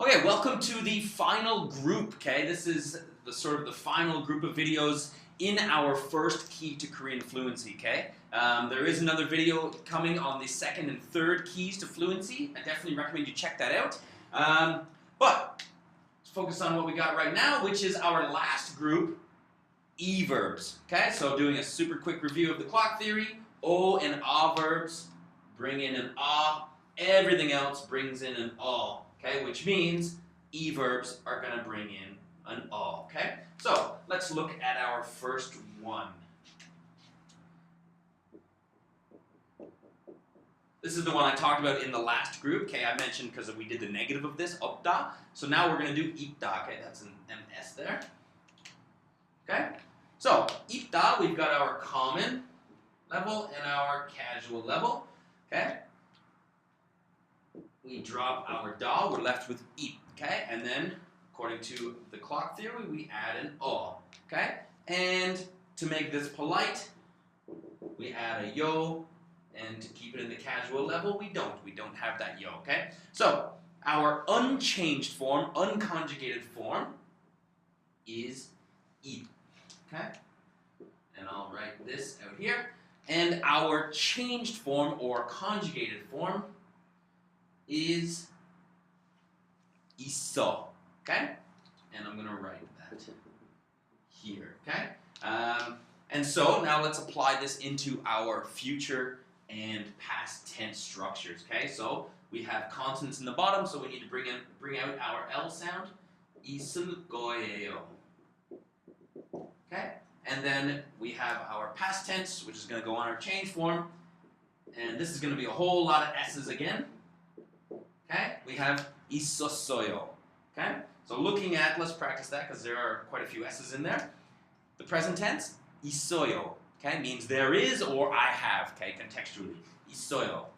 Okay, welcome to the final group, okay? This is the final group of videos in our first key to Korean fluency, okay? There is another video coming on the second and third keys to fluency. I definitely recommend you check that out. But let's focus on what we got right now, which is our last group, 이-verbs, okay? So doing a super quick review of the clock theory, 오 and 아 verbs bring in an 아, everything else brings in an 어. Okay, which means 이-verbs are going to bring in an 어, okay? So, let's look at our first one. This is the one I talked about in the last group, okay? I mentioned because we did the negative of this, 없다. So now we're going to do 있다, okay? That's an MS there. Okay? So, 있다, we've got our common level and our casual level, okay? We drop our da, we're left with 이, okay? And then, according to the clock theory, we add an 어, okay? And to make this polite, we add a yo, and to keep it in the casual level, we don't. We don't have that yo, okay? So, our unchanged form, unconjugated form, is 이, okay? And I'll write this out here. And our changed form, or conjugated form, is 있어, okay? And I'm going to write that here, okay? And so now let's apply this into our future and past tense structures, okay? So we have consonants in the bottom, so we need to bring out our L sound, 있을 거예요, okay? And then we have our past tense, which is going to go on our change form, and this is going to be a whole lot of S's again. Okay, we have 있었어요. Okay, so looking at, let's practice that because there are quite a few S's in there. The present tense, 있어요. Okay, means there is or I have. Okay, contextually, 있어요.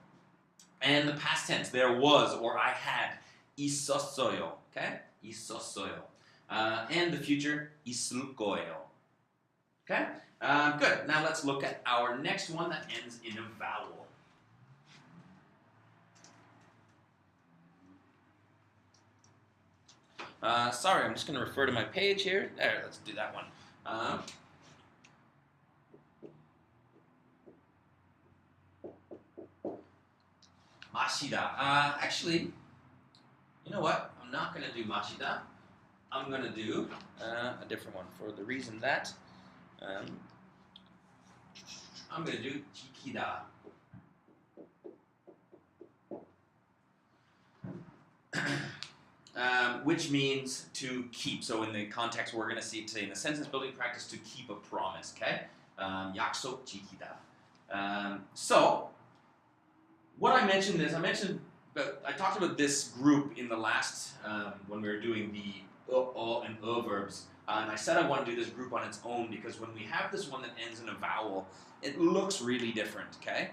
And the past tense, there was or I had. 있었어요. Okay, 있었어요. And the future, 있을 거예요. Okay, good. Now let's look at our next one that ends in a vowel. Sorry, I'm just going to refer to my page here. There, let's do that one. 마시다. Actually, you know what? I'm not going to do 마시다. I'm going to do a different one for the reason that I'm going to do 지키다. Which means to keep. So in the context we're going to see today in the sentence building practice, to keep a promise, okay? 약속 지키다. So, what I mentioned is, I talked about this group in the last, when we were doing the and verbs. And I said I want to do this group on its own because when we have this one that ends in a vowel, it looks really different, okay?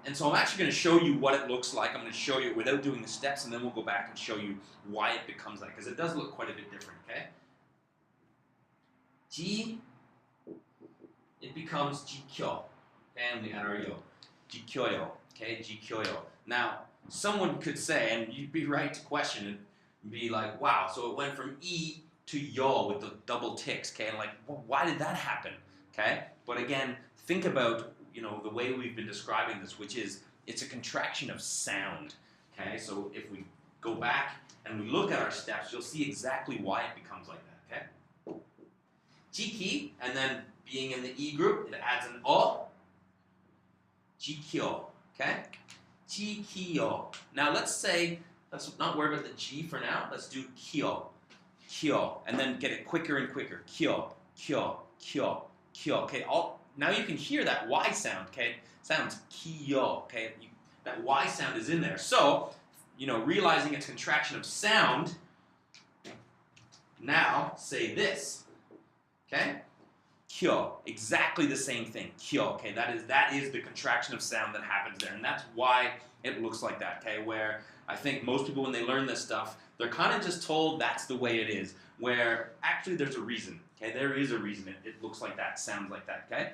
And so I'm actually going to show you what it looks like. I'm going to show you it without doing the steps, and then we'll go back and show you why it becomes that, because it does look quite a bit different, okay? 지, it becomes 지켜, and we add our yo. 지켜요, okay? 지켜요. Now, someone could say, and you'd be right to question it, and be like, wow, so it went from 이 to yo with the double ticks, okay? And like, well, why did that happen, okay? But again, think about the way we've been describing this, which is it's a contraction of sound, okay? So if we go back and we look at our steps, you'll see exactly why it becomes like that, okay? 지키, and then being in the E group, it adds an 어. 지켜, okay? 지키요. Now let's not worry about the G for now. Let's do 키요, 키요, and then get it quicker and quicker. 키요, 키요, 키요, 키요, okay? Now you can hear that Y sound, okay? Sounds kiyo, okay? That Y sound is in there. So, realizing its contraction of sound, now say this, okay? Kyo, exactly the same thing, kyo, okay? That is the contraction of sound that happens there, and that's why it looks like that, okay? Where I think most people, when they learn this stuff, they're kind of just told that's the way it is, where actually there's a reason, okay? There is a reason it looks like that, sounds like that, okay?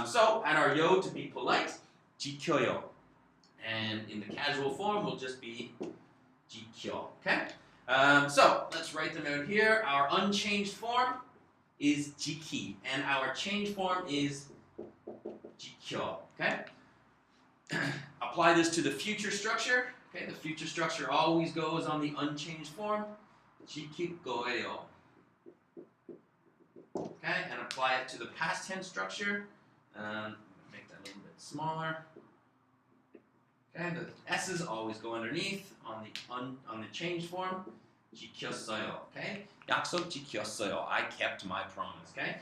So, add our yo to be polite, 지켜요. And in the casual form, will just be 지켜, okay? So let's write them out here. Our unchanged form is jiki, and our changed form is jikyo. Okay. Apply this to the future structure. Okay, the future structure always goes on the unchanged form. jikikoyo. Okay, and apply it to the past tense structure. Make that a little bit smaller. Okay, the S's always go underneath on the changed form. 지켰어요. Okay, 약속 지켰어요. I kept my promise. Okay.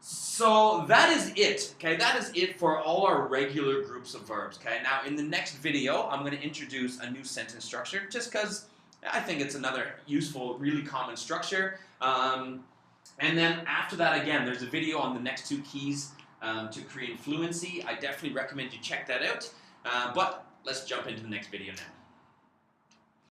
So that is it. Okay, that is it for all our regular groups of verbs. Okay. Now in the next video, I'm going to introduce a new sentence structure, just because I think it's another useful, really common structure. And then after that, again, there's a video on the next 2 keys to Korean fluency. I definitely recommend you check that out. But let's jump into the next video now.